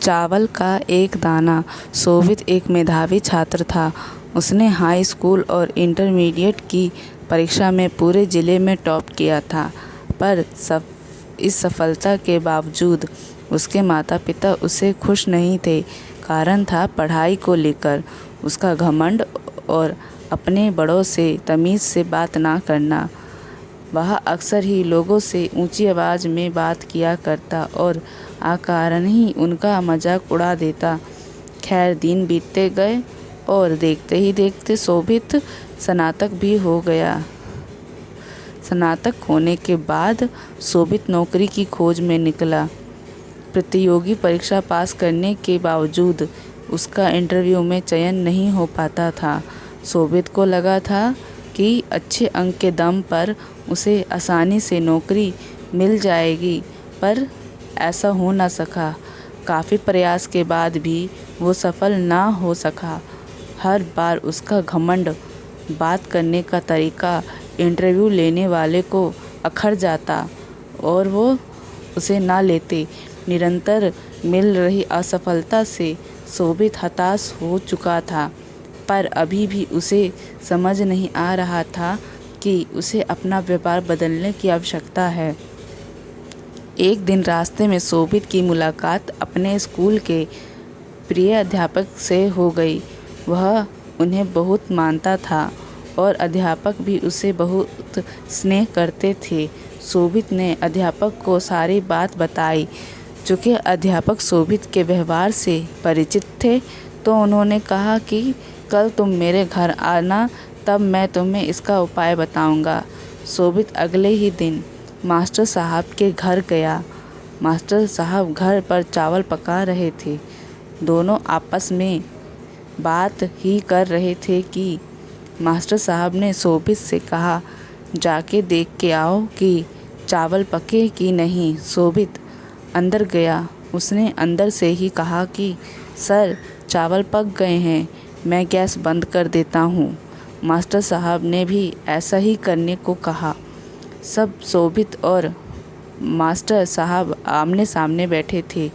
चावल का एक दाना। शोभित एक मेधावी छात्र था। उसने हाई स्कूल और इंटरमीडिएट की परीक्षा में पूरे जिले में टॉप किया था, पर इस सफलता के बावजूद उसके माता पिता उससे खुश नहीं थे। कारण था पढ़ाई को लेकर उसका घमंड और अपने बड़ों से तमीज़ से बात ना करना। वह अक्सर ही लोगों से ऊंची आवाज़ में बात किया करता और अकारण ही उनका मजाक उड़ा देता। खैर, दिन बीतते गए और देखते ही देखते शोभित स्नातक भी हो गया। स्नातक होने के बाद शोभित नौकरी की खोज में निकला। प्रतियोगी परीक्षा पास करने के बावजूद उसका इंटरव्यू में चयन नहीं हो पाता था। शोभित को लगा था कि अच्छे अंक के दम पर उसे आसानी से नौकरी मिल जाएगी, पर ऐसा हो न सका। काफ़ी प्रयास के बाद भी वो सफल ना हो सका। हर बार उसका घमंड, बात करने का तरीका इंटरव्यू लेने वाले को अखर जाता और वो उसे ना लेते। निरंतर मिल रही असफलता से शोभित हताश हो चुका था, पर अभी भी उसे समझ नहीं आ रहा था कि उसे अपना व्यापार बदलने की आवश्यकता है। एक दिन रास्ते में शोभित की मुलाकात अपने स्कूल के प्रिय अध्यापक से हो गई। वह उन्हें बहुत मानता था और अध्यापक भी उसे बहुत स्नेह करते थे। शोभित ने अध्यापक को सारी बात बताई। चूँकि अध्यापक शोभित के व्यवहार से परिचित थे, तो उन्होंने कहा कि कल तुम मेरे घर आना, तब मैं तुम्हें इसका उपाय बताऊंगा। शोभित अगले ही दिन मास्टर साहब के घर गया। मास्टर साहब घर पर चावल पका रहे थे। दोनों आपस में बात ही कर रहे थे कि मास्टर साहब ने शोभित से कहा, जाके देख के आओ कि चावल पके कि नहीं। शोभित अंदर गया। उसने अंदर से ही कहा कि सर, चावल पक गए हैं, मैं गैस बंद कर देता हूँ। मास्टर साहब ने भी ऐसा ही करने को कहा। सब शोभित और मास्टर साहब आमने सामने बैठे थे।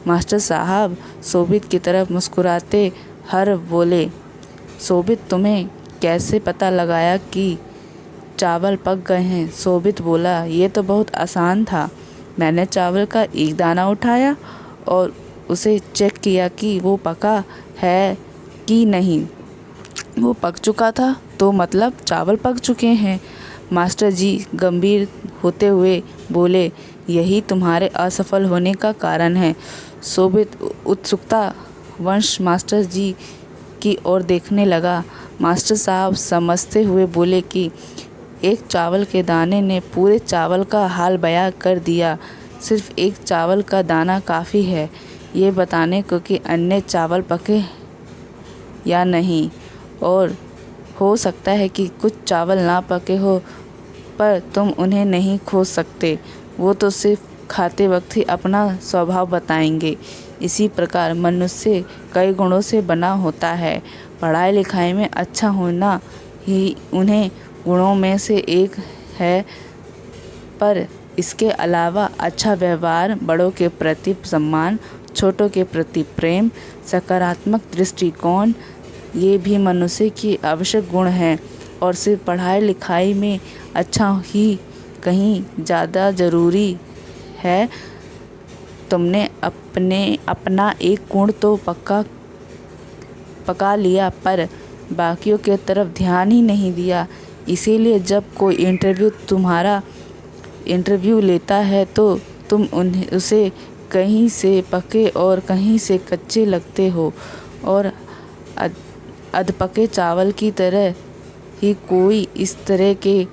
मास्टर साहब शोभित की तरफ मुस्कुराते हर बोले, शोभित, तुम्हें कैसे पता लगाया कि चावल पक गए हैं? शोभित बोला, ये तो बहुत आसान था। मैंने चावल का एक दाना उठाया और उसे चेक किया कि वो पका है कि नहीं। वो पक चुका था, तो मतलब चावल पक चुके हैं। मास्टर जी गंभीर होते हुए बोले, यही तुम्हारे असफल होने का कारण है। शोभित उत्सुकता वंश मास्टर जी की ओर देखने लगा। मास्टर साहब समझते हुए बोले कि एक चावल के दाने ने पूरे चावल का हाल बयां कर दिया। सिर्फ एक चावल का दाना काफ़ी है ये बताने को कि अन्य चावल पके या नहीं, और हो सकता है कि कुछ चावल ना पके हो, पर तुम उन्हें नहीं खोज सकते। वो तो सिर्फ खाते वक्त ही अपना स्वभाव बताएंगे। इसी प्रकार मनुष्य कई गुणों से बना होता है। पढ़ाई लिखाई में अच्छा होना ही उन्हें गुणों में से एक है, पर इसके अलावा अच्छा व्यवहार, बड़ों के प्रति सम्मान, छोटों के प्रति प्रेम, सकारात्मक दृष्टिकोण, ये भी मनुष्य की आवश्यक गुण हैं। और सिर्फ पढ़ाई लिखाई में अच्छा ही कहीं ज़्यादा ज़रूरी है। तुमने अपना एक गुण तो पका लिया, पर बाकियों के तरफ ध्यान ही नहीं दिया। इसीलिए जब कोई तुम्हारा इंटरव्यू लेता है तो तुम उसे कहीं से पके और कहीं से कच्चे लगते हो, और अधपके चावल की तरह ही कोई इस तरह के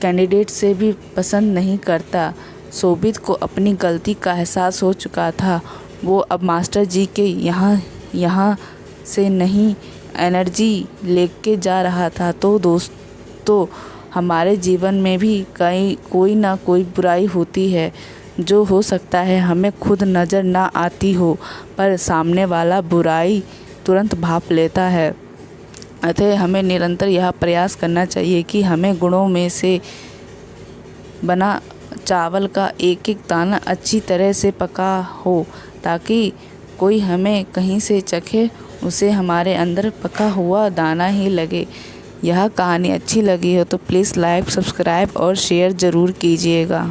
कैंडिडेट से भी पसंद नहीं करता। शोभित को अपनी गलती का एहसास हो चुका था। वो अब मास्टर जी के यहाँ से नहीं एनर्जी लेके जा रहा था। तो दोस्तों, हमारे जीवन में भी कोई ना कोई बुराई होती है, जो हो सकता है हमें खुद नज़र ना आती हो, पर सामने वाला बुराई तुरंत भांप लेता है। अतः हमें निरंतर यह प्रयास करना चाहिए कि हमें गुणों में से बना चावल का एक एक दाना अच्छी तरह से पका हो, ताकि कोई हमें कहीं से चखे उसे हमारे अंदर पका हुआ दाना ही लगे। यह कहानी अच्छी लगी हो तो प्लीज़ लाइक, सब्सक्राइब और शेयर ज़रूर कीजिएगा।